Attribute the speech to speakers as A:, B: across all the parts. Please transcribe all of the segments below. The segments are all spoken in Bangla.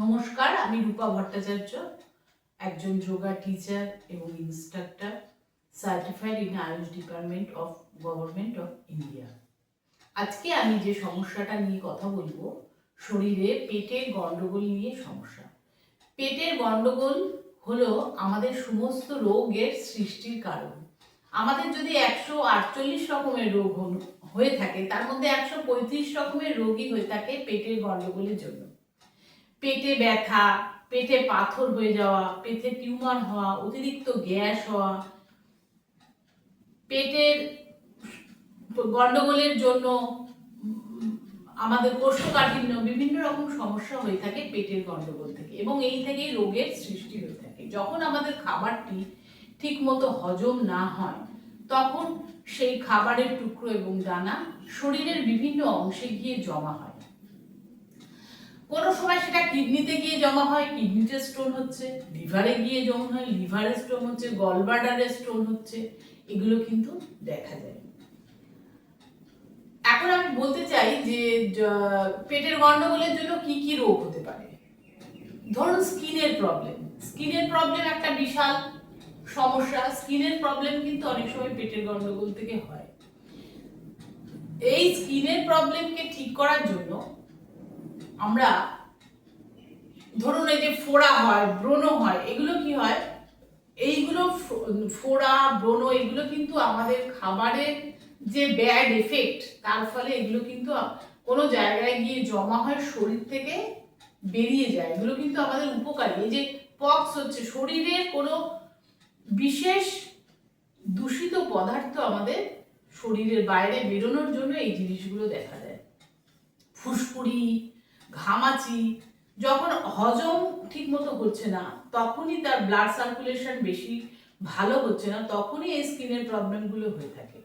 A: নমস্কার, আমি রূপা ভট্টাচার্য, একজন যোগা টিচার এবং instructor, certified in Ayush department of government of India. আজকে আমি যে সমস্যাটা নিয়ে কথা বলবো, শরীরে পেটের গন্ডগোল নিয়ে সমস্যা। পেটের গন্ডগোল হলো আমাদের সমস্ত রোগের সৃষ্টির কারণ। আমাদের যদি 148 রকমের রোগ হয়ে থাকে, তার মধ্যে 135 রকমের রোগই হয়ে থাকে পেটের গন্ডগোলের জন্য। পেটে ব্যথা, পেটে পাথর হয়ে যাওয়া, পেটে টিউমার হওয়া, অতিরিক্ত গ্যাস হওয়া, পেটের গন্ডগোলের জন্য আমাদের কোষ্ঠকাঠিন্য, বিভিন্ন রকম সমস্যা হয়ে থাকে পেটের গন্ডগোল থেকে, এবং এই থেকেই রোগের সৃষ্টি হয়ে থাকে। যখন আমাদের খাবারটি ঠিক মতো হজম না হয়, তখন সেই খাবারের টুকরো এবং দানা শরীরের বিভিন্ন অংশে গিয়ে জমা হয়। কোনো সময় সেটা কিডনিতে গিয়ে জমা হয়, কিডনিতে স্টোন হচ্ছে, লিভারে গিয়ে জমা হয়, লিভারে স্টোন হচ্ছে, গলব্লাডারে স্টোন হচ্ছে, এগুলো কিন্তু দেখা যায়। এখন আমি বলতে চাই যে পেটের গন্ডগোলের জন্য কি কি রোগ হতে পারে। ধরুন স্কিনের প্রবলেম একটা বিশাল সমস্যা। স্কিনের প্রবলেম কিন্তু অনেক সময় পেটের গন্ডগোল থেকে হয়। এই স্কিনের প্রবলেমকে ঠিক করার জন্য আমরা, ধরুন এই যে ফোড়া হয়, ব্রণ হয়, এগুলো কি হয়? এইগুলো ফোড়া, ব্রণ, এগুলো কিন্তু আমাদের খাবারের যে ব্যাড এফেক্ট, তার ফলে এগুলো কিন্তু কোনো জায়গায় গিয়ে জমা হয়, শরীর থেকে বেরিয়ে যায়। এগুলো কিন্তু আমাদের উপকারী। এই যে পক্স হচ্ছে, শরীরের কোনো বিশেষ দূষিত পদার্থ আমাদের শরীরের বাইরে বেরোনোর জন্য এই জিনিসগুলো দেখা যায়। ফুসকুড়ি, ঘামাচি, যখন হজম ঠিক মতো হচ্ছে না, তখনই তার ব্লাড সার্কুলেশন বেশি ভালো হচ্ছে না, তখনই এই স্কিনের প্রবলেমগুলো হয়ে থাকে।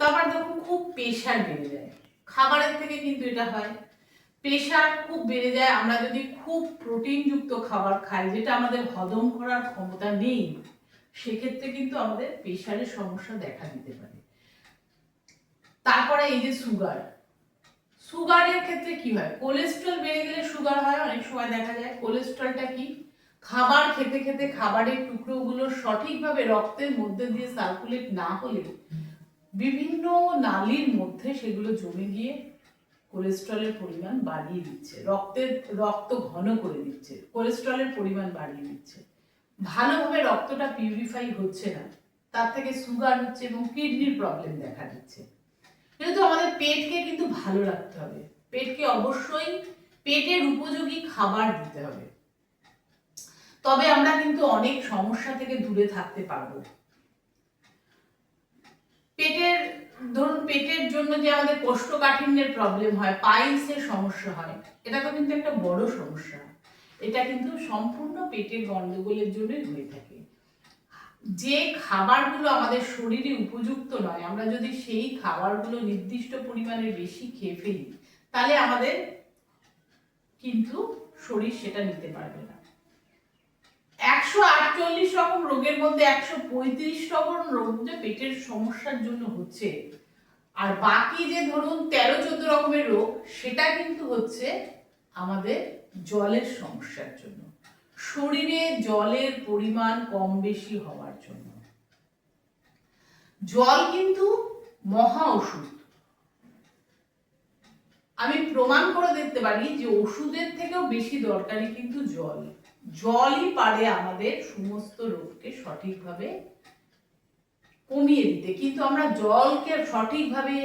A: তারপর দেখুন খুব প্রেশার বেড়ে যায়, খাবারের থেকে কিন্তু এটা হয়। প্রেশার খুব বেড়ে যায় আমরা যদি খুব প্রোটিনযুক্ত খাবার খাই, যেটা আমাদের হজম করার ক্ষমতা নেই, সেক্ষেত্রে কিন্তু আমাদের প্রেশারের সমস্যা দেখা দিতে পারে। তারপরে এই যে সুগারের ক্ষেত্রে কি হয়? কোলেস্ট্রল বেড়ে গেলে সুগার হয়, অনেক সময় দেখা যায়। কোলেস্ট্রলটা কি? খাবার খেতে খেতে খাবারের টুকরোগুলো সঠিকভাবে রক্তের মধ্যে দিয়ে সার্কুলেট না হলে বিভিন্ন নালীর মধ্যে সেগুলো জমে গিয়ে কোলেস্ট্রলের পরিমাণ বাড়িয়ে দিচ্ছে, রক্ত ঘন করে দিচ্ছে, কোলেস্ট্রলের পরিমাণ বাড়িয়ে দিচ্ছে। ভালোভাবে রক্তটা পিউরিফাই হচ্ছে না, তার থেকে সুগার হচ্ছে এবং কিডনির প্রবলেম দেখা দিচ্ছে। কিন্তু আমাদের পেটকে কিন্তু ভালো রাখতে হবে। পেটকে অবশ্যই পেটের উপযোগী খাবার দিতে হবে, তবে আমরা কিন্তু অনেক সমস্যা থেকে দূরে থাকতে পারবো। পেটের জন্য যে আমাদের কোষ্ঠকাঠিন্যের প্রবলেম হয়, পাইলসের সমস্যা হয়, এটা তো কিন্তু একটা বড় সমস্যা। এটা কিন্তু সম্পূর্ণ পেটের গন্ডগোলের জন্যই হয়ে থাকে। যে খাবারগুলো আমাদের শরীরে উপযুক্ত নয়, আমরা যদি সেই খাবারগুলো নির্দিষ্ট পরিমাণে বেশি খেয়ে ফেলি, তাহলে আমাদের কিন্তু শরীর সেটা নিতে পারবে না। 148 রকম রোগের মধ্যে 135 রকম রোগ যে পেটের সমস্যার জন্য হচ্ছে, আর বাকি যে ধরুন 13-14 রকমের রোগ, সেটা কিন্তু হচ্ছে আমাদের জলের সমস্যার জন্য, শরীরে জলের পরিমাণ কম বেশি হওয়ার জন্য। জল কিন্তু মহা ওষুধ। আমি প্রমাণ করে দেখতে পারি যে ওষুধের থেকেও বেশি দরকারি কিন্তু জলই পারে আমাদের সমস্ত রোগকে সঠিকভাবে কমিয়ে দিতে, কিন্তু আমরা জলকে সঠিকভাবে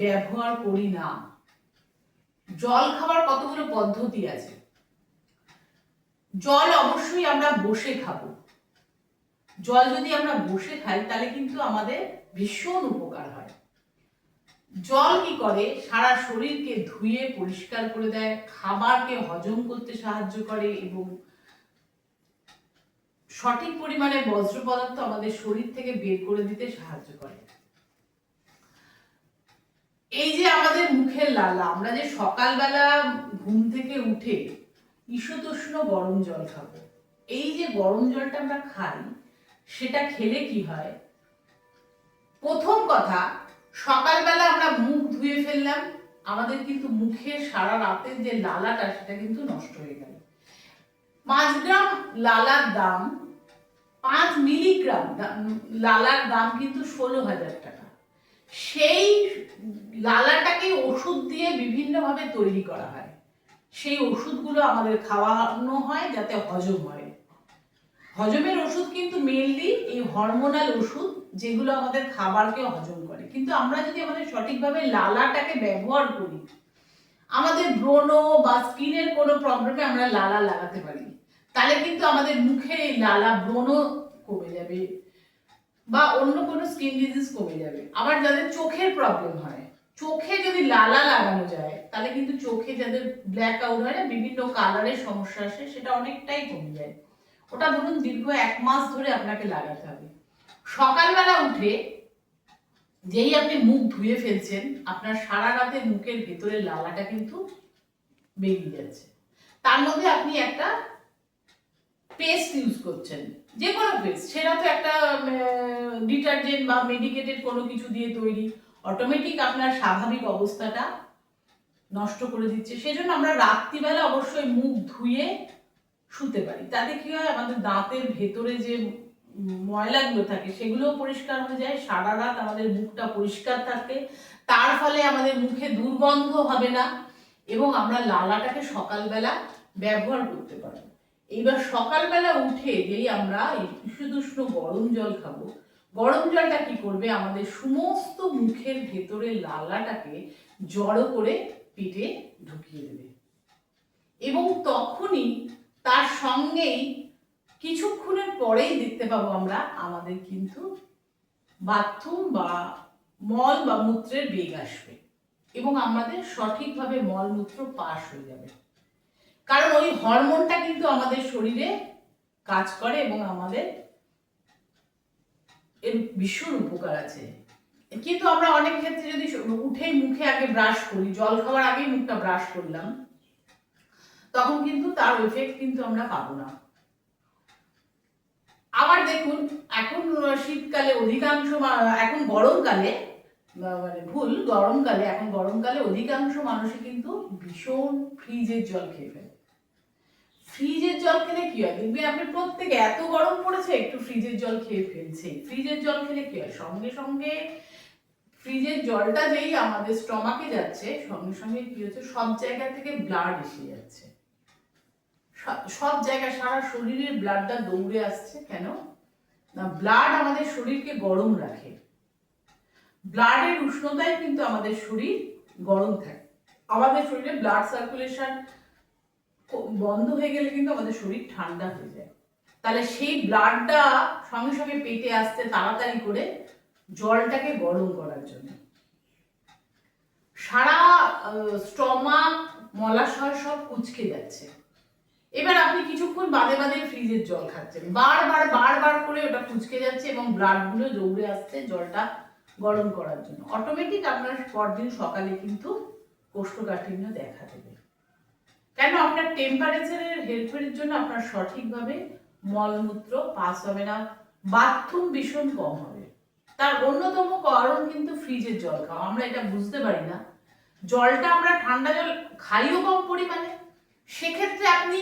A: ব্যবহার করি না। জল খাবার কতগুলো পদ্ধতি আছে। জল অবশ্যই আমরা বসে খাবো। জল যদি আমরা বসে খাই, তাহলে কিন্তু আমাদের ভীষণ উপকার হয়। জল কি করে? সারা শরীরকে ধুয়ে পরিষ্কার করে দেয়, খাবারকে হজম করতে সাহায্য করে এবং সঠিক পরিমাণে বজ্র পদার্থ আমাদের শরীর থেকে বের করে দিতে সাহায্য করে। এই যে আমাদের মুখের লালা, আমরা যে সকালবেলা ঘুম থেকে উঠে ঈষদুষ্ণ গরম জল খাবো, এই যে গরম জলটা আমরা খাই, সেটা খেলে কি হয়? প্রথম কথা, সকালবেলা আমরা মুখ ধুয়ে ফেললাম, আমাদের কিন্তু মুখে সারা রাতের যে লালাটা, সেটা কিন্তু নষ্ট হয়ে গেল। 5 গ্রাম লালার দাম, 5 মিলিগ্রাম লালার দাম কিন্তু 16,000 টাকা। সেই লালাটাকে ওষুধ দিয়ে বিভিন্নভাবে তৈরি করা হয়, সেই ওষুধগুলো আমাদের খাওয়ানো হয় যাতে হজম হয়। হজমের ওষুধ কিন্তু মেইনলি এই হরমোনাল ওষুধ, যেগুলো আমাদের খাবারকে হজম করে। কিন্তু আমরা যদি আমাদের সঠিকভাবে লালাটাকে ব্যবহার করি, আমাদের ব্রণ বা স্কিনের কোনো প্রবলেমে আমরা লালা লাগাতে পারি, তাহলে কিন্তু আমাদের মুখের এই লালা ব্রণ কমে যাবে বা অন্য কোনো স্কিন ডিজিজ কমে যাবে। আবার যাদের চোখের প্রবলেম হয়, চোখে যদি লালা লাগানো যায়, তাহলে কিন্তু চোখে যাদের ব্ল্যাক আউট হয় না, বিভিন্ন কালারের সমস্যা আসে, সেটা অনেকটাই কমে যায়। ওটা ধরুন দীর্ঘ 1 মাস ধরে আপনাকে লাগাতে হবে। সকালবেলা উঠে যেই আপনি মুখ ধুয়ে ফেলছেন, আপনার সারা রাতে মুখের ভেতরে লালাটা কিন্তু বেরিয়ে যাচ্ছে। তার মধ্যে আপনি একটা পেস্ট ইউজ করছেন, যে কোনো পেস্ট, সেটা তো একটা ডিটারজেন্ট বা মেডিকেটেড কোনো কিছু দিয়ে তৈরি, অটোমেটিক আপনার স্বাভাবিক অবস্থাটা নষ্ট করে দিচ্ছে। সেজন্য আমরা রাত্রিবেলা অবশ্যই মুখ ধুয়ে শুতে পারি। তাতে কি হয়, আমাদের দাঁতের ভেতরে যে ময়লাগুলো থাকে সেগুলোও পরিষ্কার হয়ে যায়, সারা রাত আমাদের মুখটা পরিষ্কার থাকে, তার ফলে আমাদের মুখে দুর্গন্ধ হবে না এবং আমরা লালাটাকে সকালবেলা ব্যবহার করতে পারবো। এইবার সকালবেলা উঠে যেই আমরা উষ্ণ গরম জল খাবো, গরম জলটা কি করবে, আমাদের সমস্ত মুখের ভেতরে লালাটাকে জড়ো করে পেটে ঢুকিয়ে দেবে এবং তখনই তার সঙ্গেই কিছুক্ষণের পরেই দেখতে পাবো আমরা আমাদের কিন্তু বাথরুম বা মল বা মূত্রের বেগ আসবে এবং আমাদের সঠিকভাবে মলমূত্র পাস হয়ে যাবে। কারণ ওই হরমোনটা কিন্তু আমাদের শরীরে কাজ করে এবং আমাদের এর ভীষণ উপকার আছে। কিন্তু আমরা অনেক ক্ষেত্রে যদি উঠেই মুখে আগে ব্রাশ করি, জল খাওয়ার আগেই মুখটা ব্রাশ করলাম, তখন কিন্তু তার এফেক্ট কিন্তু আমরা পাবো না। আবার দেখুন, এখন শীতকালে অধিকাংশ, এখন গরমকালে, এখন গরমকালে অধিকাংশ মানুষই কিন্তু ভীষণ ফ্রিজের জল খেয়ে ফেলে। ফ্রিজের জল খেলে কি হয়, দেখবেন আপনি প্রত্যেকে, এত গরম পড়েছে একটু ফ্রিজের জল খেয়ে ফেলছে। ফ্রিজের জল খেলে কি হয়, সঙ্গে সঙ্গে ফ্রিজের জলটা যেই আমাদের স্টমাকে যাচ্ছে, সঙ্গে সঙ্গে কি হচ্ছে, সব জায়গা থেকে ব্লাড এসে যাচ্ছে, সব জায়গায় সারা শরীরের ব্লাডটা দৌড়ে আসছে। কেন না, ব্লাড আমাদের শরীরকে গরম রাখে, ব্লাডের উষ্ণতায় কিন্তু আমাদের শরীর গরম থাকে। আমাদের শরীরে ব্লাড সার্কুলেশন বন্ধ হয়ে গেলে কিন্তু আমাদের শরীর ঠান্ডা হয়ে যায়। তাহলে সেই ব্লাডটা সঙ্গে সঙ্গে পেটে আসতে তাড়াতাড়ি করে জলটাকে গরম করার জন্য সারা স্টমাক মলাশয় সব কুঁচকে যাচ্ছে। এবার আপনি কিছুক্ষণ বাদে বাদে ফ্রিজের জল খাচ্ছেন, বারবার করে ওটা কুঁচকে যাচ্ছে এবং ব্লাডগুলো দৌড়ে আসছে জলটা গরম করার জন্য। অটোমেটিক আপনার পরদিন সকালে কিন্তু কোষ্ঠকাঠিন্য দেখা দেবে। কেন, আপনার টেম্পারেচারের হেরফেরের জন্য আপনার সঠিকভাবে মলমূত্র পাস হবে না, বাথরুম ভীষণ কম হবে। তার অন্যতম কারণ কিন্তু ফ্রিজের জল খাওয়া। আমরা এটা বুঝতে পারি না, জলটা আমরা ঠান্ডা জল খাইও কম পরিমাণে। সেক্ষেত্রে আপনি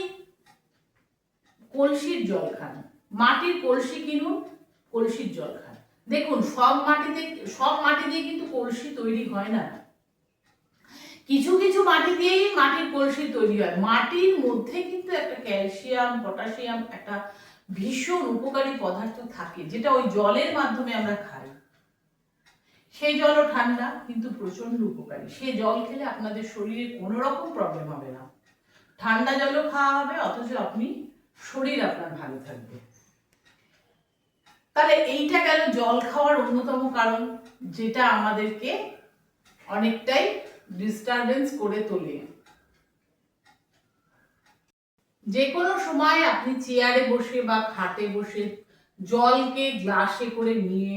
A: কলসির জল খান, মাটির কলসি কিনুন, কলসির জল খান। দেখুন, সব মাটি দিয়ে কিন্তু কলসি তৈরি হয় না, কিছু কিছু মাটি দিয়েই মাটির কলসি তৈরি হয়। মাটির মধ্যে কিন্তু একটা ক্যালসিয়াম, পটাশিয়াম, একটা ভীষণ উপকারী পদার্থ থাকে, যেটা ওই জলের মাধ্যমে আমরা খাই। সেই জলও ঠান্ডা কিন্তু প্রচন্ড উপকারী। সে জল খেলে আপনাদের শরীরে কোনো রকম প্রবলেম হবে না, ঠান্ডা জলও খাওয়া হবে, অথচ আপনি শরীর আপনার ভালো থাকবে। তাহলে এইটা গেল জল খাওয়ার অন্যতম কারণ, যেটা আমাদেরকে অনেকটাই ডিস্টারবেন্স করে তোলে। যে কোনো সময় আপনি চেয়ারে বসে বা খাটে বসে জলকে গ্লাসে করে নিয়ে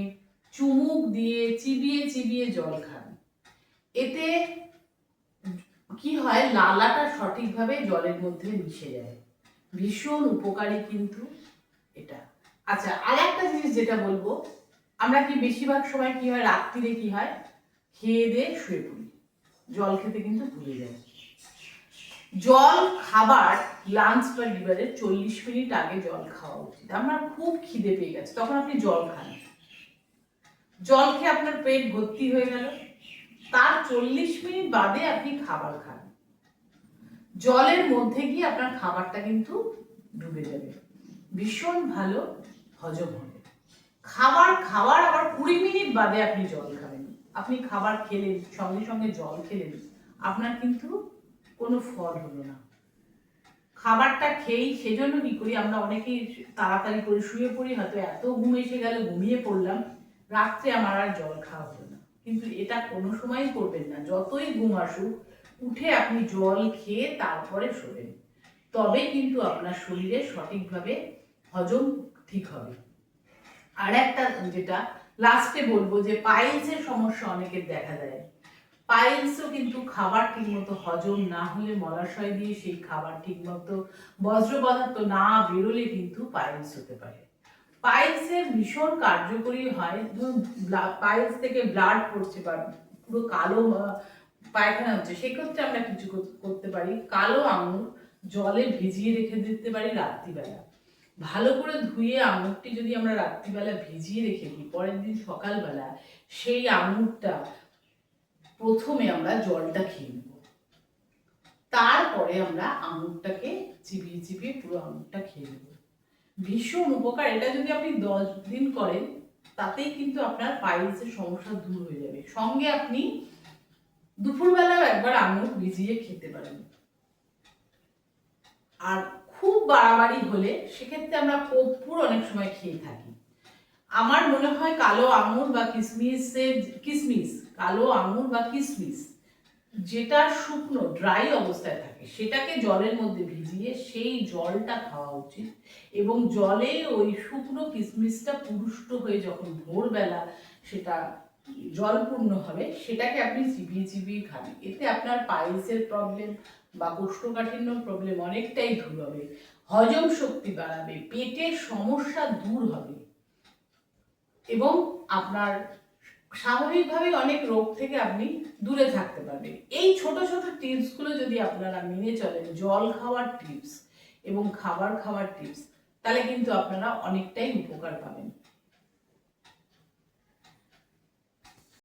A: চুমুক দিয়ে চিবিয়ে চিবিয়ে জল খান। এতে কি হয়, লালাটা সঠিকভাবে জলের মধ্যে মিশে যায়, ভীষণ উপকারী কিন্তু এটা। আচ্ছা, আর একটা জিনিস যেটা বলবো, আমরা কি বেশিরভাগ সময় কি হয়, রাত্রিরে কি হয়, খেয়ে দিয়ে শুয়ে পড়ি, জল খেতে কিন্তু ভুলে যায়। জল খাবার লাঞ্চ বা ডিনারের 40 মিনিট আগে জল খাওয়া উচিত। আপনার খুব খিদে পেয়ে গেছে, তখন আপনি জল খান, জল খেয়ে আপনার পেট ভর্তি হয়ে গেল, তার 40 মিনিট বাদে আপনি খাবার খান, জলের মধ্যে গিয়ে আপনার খাবারটা কিন্তু ডুবে যাবে, ভীষণ ভালো হজম হবে। খাবার খাওয়ার আবার 20 মিনিট বাদে আপনি জল খাবেন। আপনি খাবার খেলেন, সঙ্গে সঙ্গে জল খেলেন, আপনার কিন্তু কোনো ফল হলো না। খাবারটা খেয়েই, সেজন্য কি করি আমরা অনেকেই তাড়াতাড়ি করে শুয়ে পড়ি, হয়তো এত ঘুম এসে গেল ঘুমিয়ে পড়লাম, রাত্রে আমার আর জল খাওয়া হলো না। কিন্তু এটা কোনো সময়ই করবেন না। যতই ঘুম আসুক, উঠে আপনি জল খেয়ে তারপরে শোবেন, তবে কিন্তু আপনার শরীরে সঠিকভাবে হজম ঠিক হবে। আর একটা যেটা লাস্টে বলবো, যে পাইলসের সমস্যা অনেকের দেখা দেয়। পাইলসও কিন্তু খাবার ঠিকমতো হজম না হলে, মলাশয় দিয়ে সেই খাবার ঠিকমতো বজ্র পদার্থ না বেরোলে কিন্তু পাইলস হতে পারে। পাইলসের ভীষণ কার্যকরী হয়, পাইলস থেকে ব্লাড পড়ছে বা পুরো কালো পায়খানা হচ্ছে, সেক্ষেত্রে আমরা কিছু করতে পারি। কালো আঙুর জলে ভিজিয়ে রেখে দিতে পারি রাত্রিবেলা, ভালো করে ধুয়ে আঙুরটি যদি আমরা রাত্রিবেলা ভিজিয়ে রেখে দিই, পরের দিন সকালবেলা সেই আঙুরটা প্রথমে আমরা জলটা খেয়ে নেব, তারপরে আমরা আঙুরটাকে চিবিয়ে চিবিয়ে পুরো আঙুরটা খেয়ে নেব। ভীষণ উপকার। এটা যদি আপনি 10 দিন করেন, তাতেই কিন্তু আপনার পাইলসের সমস্যা দূর হয়ে যাবে। সঙ্গে আপনি দুপুরবেলাও একবার আঙুর ভিজিয়ে খেতে পারেন। আর খুব বাড়াবাড়ি হলে সেক্ষেত্রে আমরা কর্পূর অনেক সময় খেয়ে থাকি। আমার মনে হয় কালো আঙুর বা কিশমিশ, কালো আঙুর বা কিশমিশ যেটা শুকনো ড্রাই অবস্থায় থাকে, সেটাকে জলের মধ্যে ভিজিয়ে সেই জলটা খাওয়া উচিত। এবং জলে ওই শুকনো কিশমিশটা পুরুষ্ট হয়ে যখন ভোরবেলা সেটা জলপূর্ণ হবে, সেটাকে আপনি চিবিয়ে চিবিয়ে খাবেন। এতে আপনার পাইলসের প্রবলেম বা কোষ্ঠকাঠিন্য প্রবলেম অনেকটাই দূর হবে, হজম শক্তি বাড়াবে, পেটের সমস্যা দূর হবে এবং আপনার স্বাভাবিকভাবে অনেক রোগ থেকে আপনি দূরে থাকতে পারবেন। এই ছোট ছোট টিপসগুলো যদি আপনারা মেনে চলেন, জল খাওয়ার টিপস এবং খাবার খাওয়ার টিপস, তাহলে কিন্তু আপনারা অনেকটাই উপকার পাবেন।